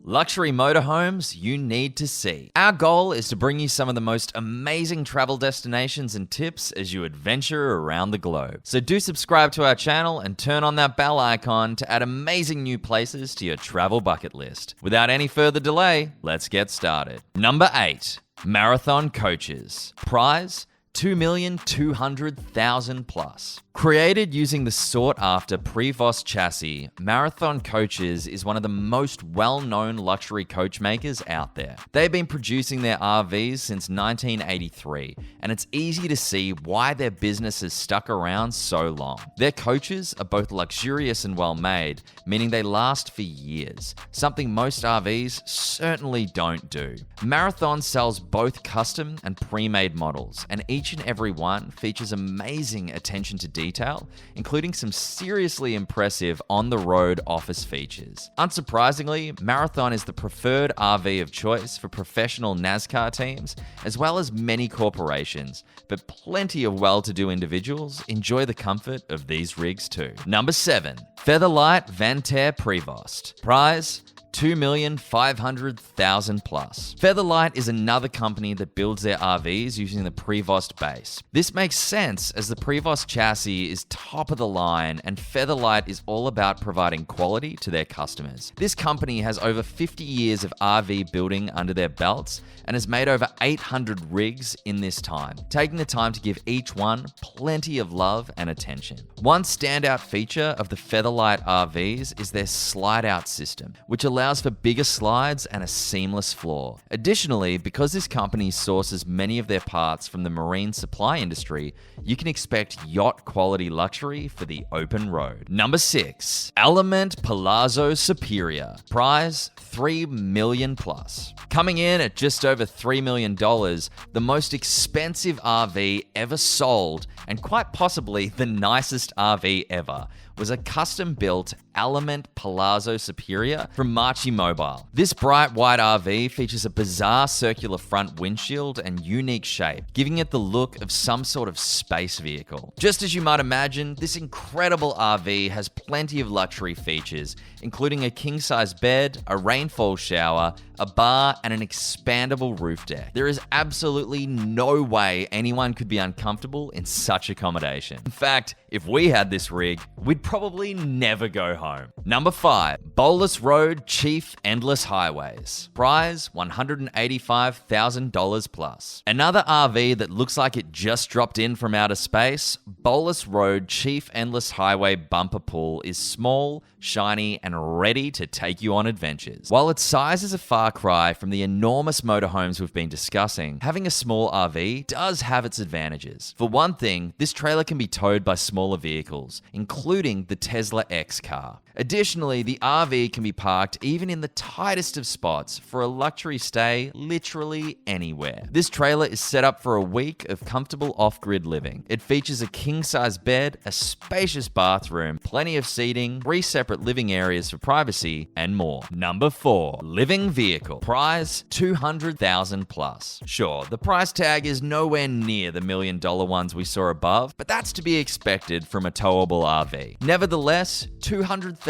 Luxury motorhomes you need to see. Our goal is to bring you some of the most amazing travel destinations and tips as you adventure around the globe. So do subscribe to our channel and turn on that bell icon to add amazing new places to your travel bucket list. Without any further delay, let's get started. Number 8. Marathon Coaches. Prize, $2,200,000 plus. Created using the sought-after Prevost chassis, Marathon Coaches is one of the most well-known luxury coach makers out there. They've been producing their RVs since 1983, and it's easy to see why their business has stuck around so long. Their coaches are both luxurious and well-made, meaning they last for years, something most RVs certainly don't do. Marathon sells both custom and pre-made models, and each and every one features amazing attention to detail, including some seriously impressive on-the-road office features. Unsurprisingly, Marathon is the preferred RV of choice for professional NASCAR teams, as well as many corporations, but plenty of well-to-do individuals enjoy the comfort of these rigs too. Number 7. Featherlite Vantare Prevost. Prize, $2,500,000 plus. Featherlite is another company that builds their RVs using the Prevost base. This makes sense as the Prevost chassis is top of the line and Featherlite is all about providing quality to their customers. This company has over 50 years of RV building under their belts and has made over 800 rigs in this time, taking the time to give each one plenty of love and attention. One standout feature of the Featherlite RVs is their slide-out system, which allows for bigger slides and a seamless floor. Additionally, because this company sources many of their parts from the marine supply industry, you can expect yacht-quality luxury for the open road. Number 6. EleMMent Palazzo Superior. Prize, $3 million plus. Coming in at just over $3 million, the most expensive RV ever sold, and quite possibly the nicest RV ever, was a custom-built EleMMent Palazzo Superior from Marchi Mobile. This bright white RV features a bizarre circular front windshield and unique shape, giving it the look of some sort of space vehicle. Just as you might imagine, this incredible RV has plenty of luxury features, including a king-size bed, a rainfall shower, a bar, and an expandable roof deck. There is absolutely no way anyone could be uncomfortable in such accommodation. In fact, if we had this rig, we'd probably never go home. Number 5. Bowlus Road Chief Endless Highways. Prize, $185,000 plus. Another RV that looks like it just dropped in from outer space, Bowlus Road Chief Endless Highway Bumper Pull is small, shiny, and ready to take you on adventures. While its size is a far cry from the enormous motorhomes we've been discussing, having a small RV does have its advantages. For one thing, this trailer can be towed by smaller vehicles, including the Tesla X car. Additionally, the RV can be parked even in the tightest of spots for a luxury stay literally anywhere. This trailer is set up for a week of comfortable off-grid living. It features a king-size bed, a spacious bathroom, plenty of seating, 3 separate living areas for privacy, and more. Number 4. Living Vehicle. Prize, $200,000 plus. Sure, the price tag is nowhere near the $1 million ones we saw above, but that's to be expected from a towable RV. Nevertheless, $200,000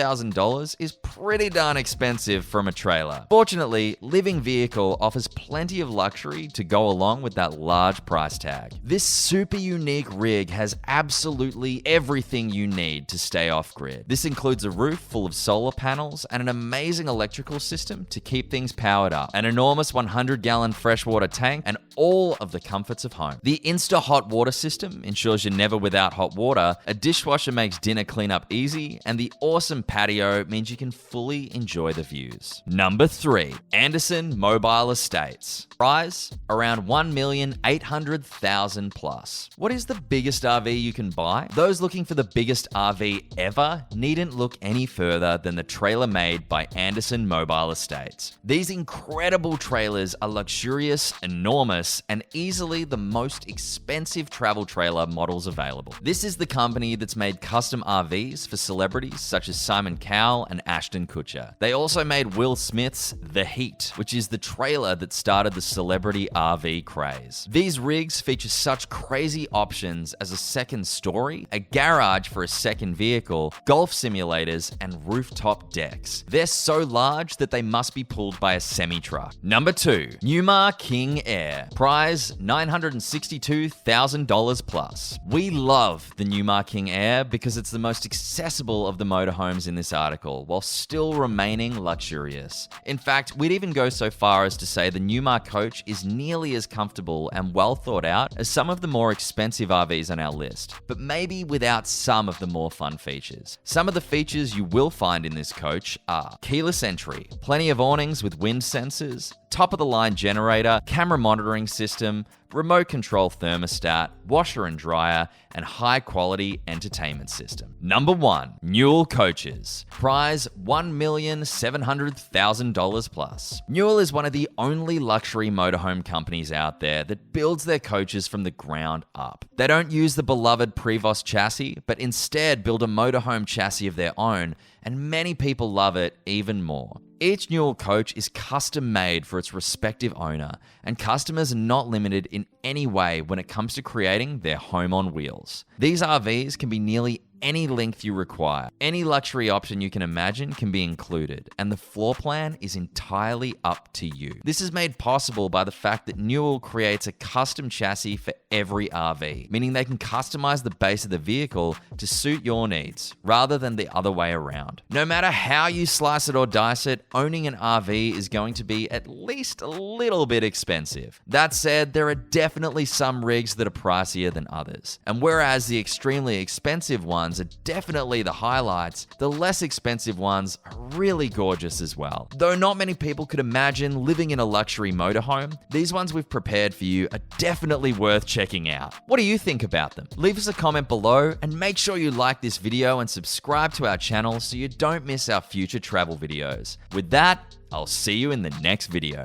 is pretty darn expensive from a trailer. Fortunately, Living Vehicle offers plenty of luxury to go along with that large price tag. This super unique rig has absolutely everything you need to stay off-grid. This includes a roof full of solar panels and an amazing electrical system to keep things powered up, an enormous 100-gallon freshwater tank, and all of the comforts of home. The Insta hot water system ensures you're never without hot water, a dishwasher makes dinner cleanup easy, and the awesome patio means you can fully enjoy the views. Number 3. Anderson Mobile Estates. Prize, around $1,800,000 plus. What is the biggest RV you can buy? Those looking for the biggest RV ever needn't look any further than the trailer made by Anderson Mobile Estates. These incredible trailers are luxurious, enormous, enormous and easily the most expensive travel trailer models available. This is the company that's made custom RVs for celebrities such as Simon Cowell and Ashton Kutcher. They also made Will Smith's The Heat, which is the trailer that started the celebrity RV craze. These rigs feature such crazy options as a second story, a garage for a second vehicle, golf simulators, and rooftop decks. They're so large that they must be pulled by a semi-truck. Number 2, Newmar King Aire. Prize $962,000 plus. We love the Newmar King Aire because it's the most accessible of the motorhomes in this article, while still remaining luxurious. In fact, we'd even go so far as to say the Newmar coach is nearly as comfortable and well thought out as some of the more expensive RVs on our list, but maybe without some of the more fun features. Some of the features you will find in this coach are keyless entry, plenty of awnings with wind sensors, top-of-the-line generator, camera monitoring system, remote control thermostat, washer and dryer, and high-quality entertainment system. Number 1, Newell coaches. Prize $1,700,000 plus. Newell is one of the only luxury motorhome companies out there that builds their coaches from the ground up. They don't use the beloved Prevost chassis, but instead build a motorhome chassis of their own, and many people love it even more. Each Newell coach is custom made for its respective owner, and customers are not limited in any way when it comes to creating their home on wheels. These RVs can be nearly any length you require. Any luxury option you can imagine can be included, and the floor plan is entirely up to you. This is made possible by the fact that Newell creates a custom chassis for every RV, meaning they can customize the base of the vehicle to suit your needs, rather than the other way around. No matter how you slice it or dice it, owning an RV is going to be at least a little bit expensive. That said, there are definitely some rigs that are pricier than others, and whereas the extremely expensive ones are definitely the highlights, the less expensive ones are really gorgeous as well. Though not many people could imagine living in a luxury motorhome, these ones we've prepared for you are definitely worth checking out. What do you think about them? Leave us a comment below and make sure you like this video and subscribe to our channel so you don't miss our future travel videos. With that, I'll see you in the next video.